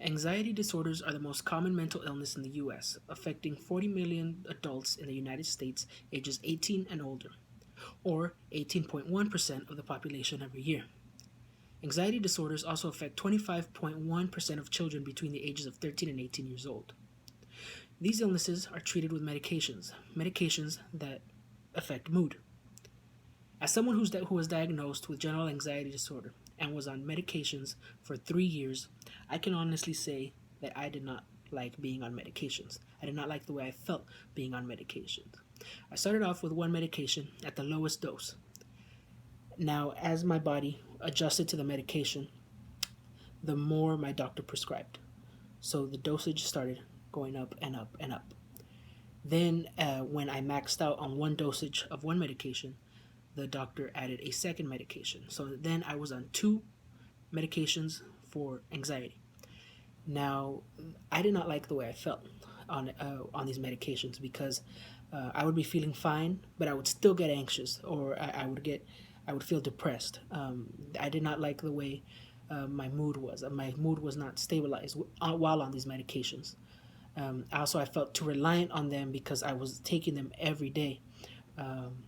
Anxiety disorders are the most common mental illness in the US, affecting 40 million adults in the United States ages 18 and older, or 18.1% of the population every year. Anxiety disorders also affect 25.1% of children between the ages of 13 and 18 years old. These illnesses are treated with medications that affect mood. As someone who was diagnosed with general anxiety disorder and was on medications for 3 years, I can honestly say that I did not like being on medications. I did not like the way I felt being on medications. I started off with one medication at the lowest dose. Now, as my body adjusted to the medication, the more my doctor prescribed. So the dosage started going up and up and up. Then, when I maxed out on one dosage of one medication, the doctor added a second medication. So then I was on two medications for anxiety. Now, I did not like the way I felt on these medications because I would be feeling fine, but I would still get anxious, or I would feel depressed. I did not like the way my mood was. My mood was not stabilized while on these medications. Also, I felt too reliant on them because I was taking them every day. Um,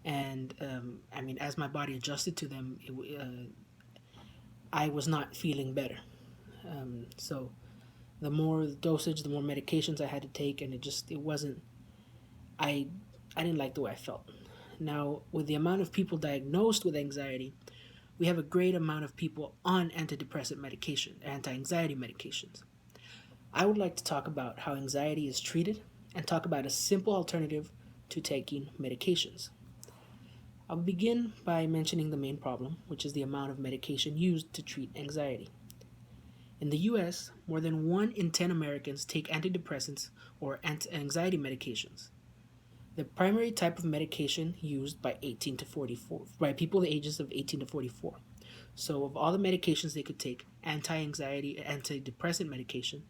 and I mean, as my body adjusted to them, I was not feeling better. So the more dosage, the more medications I had to take, and it wasn't. I I didn't like the way I felt. Now, with the amount of people diagnosed with anxiety, we have a great amount of people on antidepressant medication, anti-anxiety medications. I would like to talk about how anxiety is treated and talk about a simple alternative to taking medications. I'll begin by mentioning the main problem, which is the amount of medication used to treat anxiety. In the US, more than 1 in 10 Americans take antidepressants or anti-anxiety medications. The primary type of medication used by 18 to 44 by people the ages of 18 to 44. So of all the medications they could take, anti-anxiety, antidepressant medication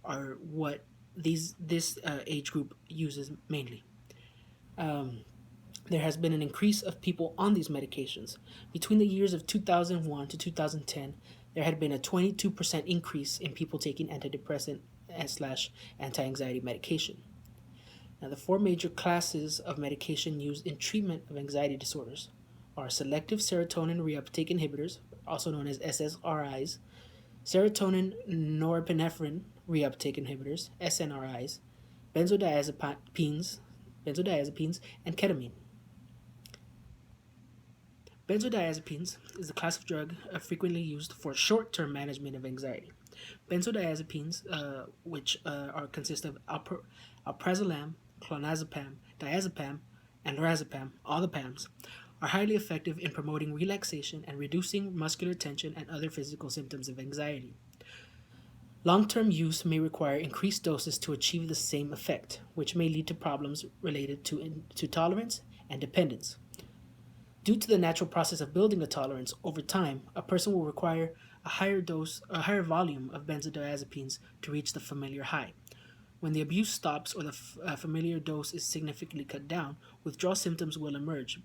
are what this age group uses mainly. Um, there has been an increase of people on these medications. Between the years of 2001 to 2010, there had been a 22% increase in people taking antidepressant slash anti-anxiety medication. Now, the four major classes of medication used in treatment of anxiety disorders are selective serotonin reuptake inhibitors, also known as SSRIs, serotonin norepinephrine reuptake inhibitors, SNRIs, benzodiazepines, and ketamine. Benzodiazepines is a class of drug frequently used for short-term management of anxiety. Benzodiazepines, which consist of alprazolam, clonazepam, diazepam, and lorazepam, all the PAMs, are highly effective in promoting relaxation and reducing muscular tension and other physical symptoms of anxiety. Long-term use may require increased doses to achieve the same effect, which may lead to problems related to tolerance and dependence. Due to the natural process of building a tolerance over time, a person will require a higher volume of benzodiazepines to reach the familiar high. When the abuse stops or the familiar dose is significantly cut down, withdrawal symptoms will emerge.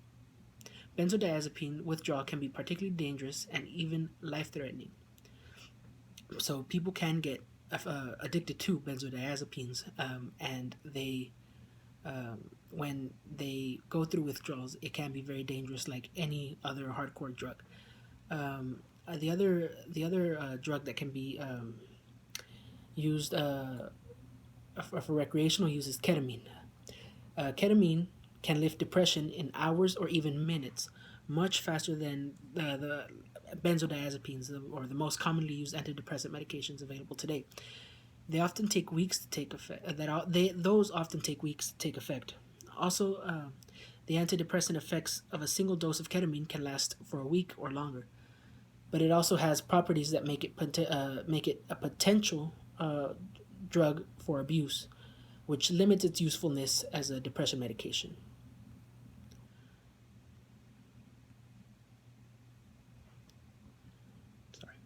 Benzodiazepine withdrawal can be particularly dangerous and even life-threatening. So people can get addicted to benzodiazepines, and when they go through withdrawals, it can be very dangerous, like any other hardcore drug. The other drug that can be used for recreational use is ketamine. Ketamine can lift depression in hours or even minutes, much faster than the benzodiazepines, or the most commonly used antidepressant medications available today. They often take weeks to take effect. Those often take weeks to take effect. Also, the antidepressant effects of a single dose of ketamine can last for a week or longer, but it also has properties that make it a potential drug for abuse, which limits its usefulness as a depression medication. Sorry.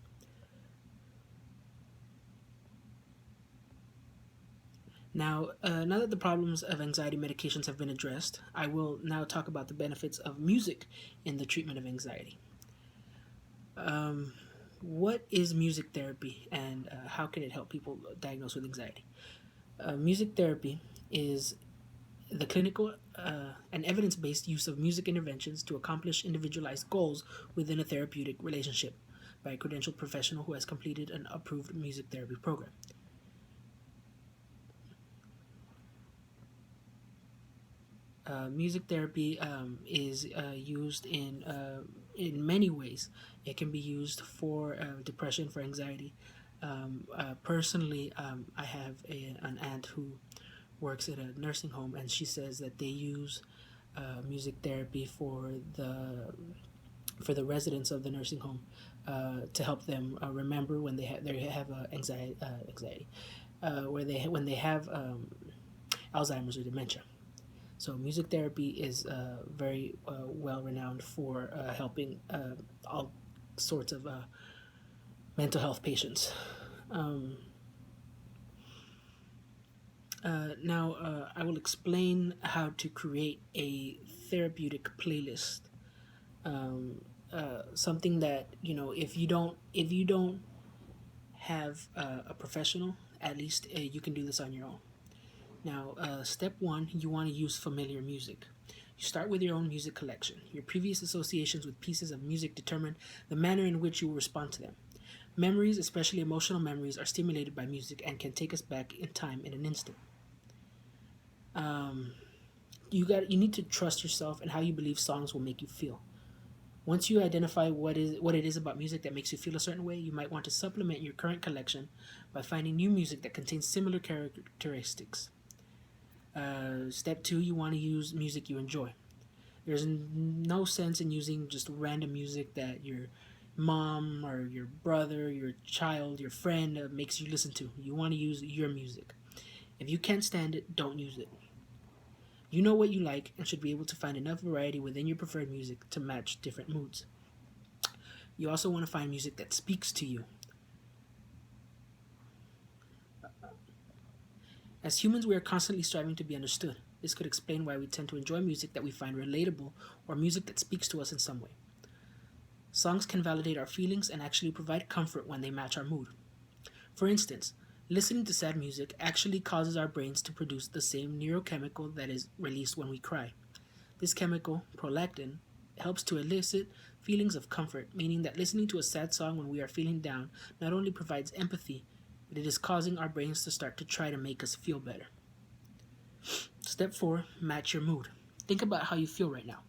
Now that the problems of anxiety medications have been addressed, I will now talk about the benefits of music in the treatment of anxiety. Um, what is music therapy and how can it help people diagnosed with anxiety? Music therapy is the clinical and evidence based use of music interventions to accomplish individualized goals within a therapeutic relationship by a credentialed professional who has completed an approved music therapy program. Music therapy is used in many ways. It can be used for depression, for anxiety. Personally, I have an aunt who works at a nursing home, and she says that they use music therapy for the residents of the nursing home to help them remember when they have anxiety where when they have Alzheimer's or dementia. So music therapy is very well renowned for helping all sorts of mental health patients. Um, now, I will explain how to create a therapeutic playlist. Um, Something that if you don't have a professional, at least you can do this on your own. Now, step one, you want to use familiar music. You start with your own music collection. Your previous associations with pieces of music determine the manner in which you will respond to them. Memories, especially emotional memories, are stimulated by music and can take us back in time in an instant. Um, you need to trust yourself and how you believe songs will make you feel. Once you identify what it is about music that makes you feel a certain way, you might want to supplement your current collection by finding new music that contains similar characteristics. Step two, you want to use music you enjoy. There's no sense in using just random music that your mom or your brother, your child, your friend makes you listen to. You want to use your music. If you can't stand it, don't use it. You know what you like and should be able to find enough variety within your preferred music to match different moods. You also want to find music that speaks to you. As humans, we are constantly striving to be understood. This could explain why we tend to enjoy music that we find relatable or music that speaks to us in some way. Songs can validate our feelings and actually provide comfort when they match our mood. For instance, listening to sad music actually causes our brains to produce the same neurochemical that is released when we cry. This chemical, prolactin, helps to elicit feelings of comfort, meaning that listening to a sad song when we are feeling down not only provides empathy, but it is causing our brains to start to try to make us feel better. Step 4, match your mood. Think about how you feel right now.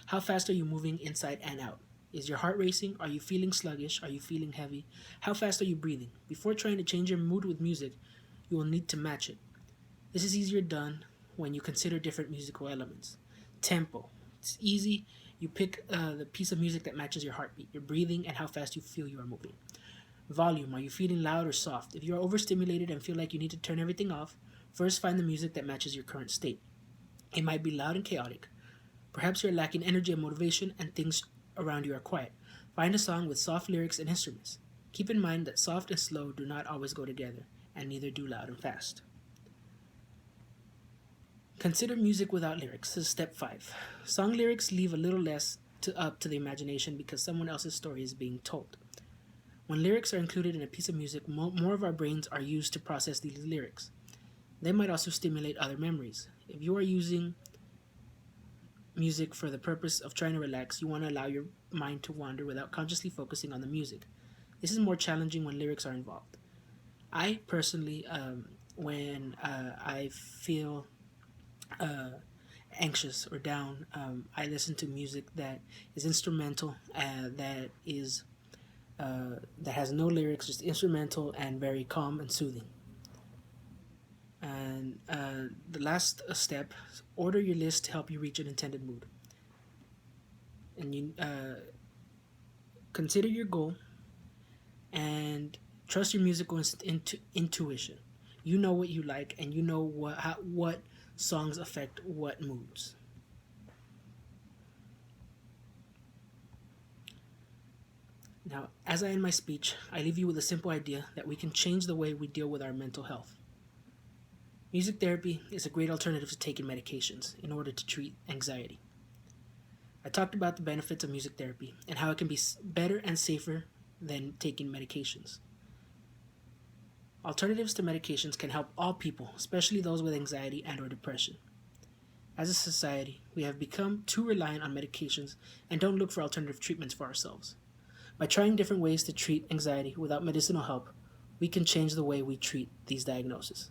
How fast are you moving inside and out? Is your heart racing? Are you feeling sluggish? Are you feeling heavy? How fast are you breathing? Before trying to change your mood with music, you will need to match it. This is easier done when you consider different musical elements. Tempo. It's easy. You pick the piece of music that matches your heartbeat, your breathing, and how fast you feel you are moving. Volume. Are you feeling loud or soft? If you are overstimulated and feel like you need to turn everything off, first find the music that matches your current state. It might be loud and chaotic. Perhaps you're lacking energy and motivation and things around you are quiet. Find a song with soft lyrics and instruments. Keep in mind that soft and slow do not always go together, and neither do loud and fast. Consider music without lyrics. This is step 5. Song lyrics leave a little less up to the imagination because someone else's story is being told. When lyrics are included in a piece of music, more of our brains are used to process these lyrics. They might also stimulate other memories. If you are using music for the purpose of trying to relax, you want to allow your mind to wander without consciously focusing on the music. This is more challenging when lyrics are involved. I personally, when I feel anxious or down, I listen to music that is instrumental, that has no lyrics, just instrumental and very calm and soothing. And the last step, order your list to help you reach an intended mood. And you consider your goal and trust your musical intuition. You know what you like, and you know what songs affect what moods. Now, as I end my speech, I leave you with a simple idea that we can change the way we deal with our mental health. Music therapy is a great alternative to taking medications in order to treat anxiety. I talked about the benefits of music therapy and how it can be better and safer than taking medications. Alternatives to medications can help all people, especially those with anxiety and or depression. As a society, we have become too reliant on medications and don't look for alternative treatments for ourselves. By trying different ways to treat anxiety without medicinal help, we can change the way we treat these diagnoses.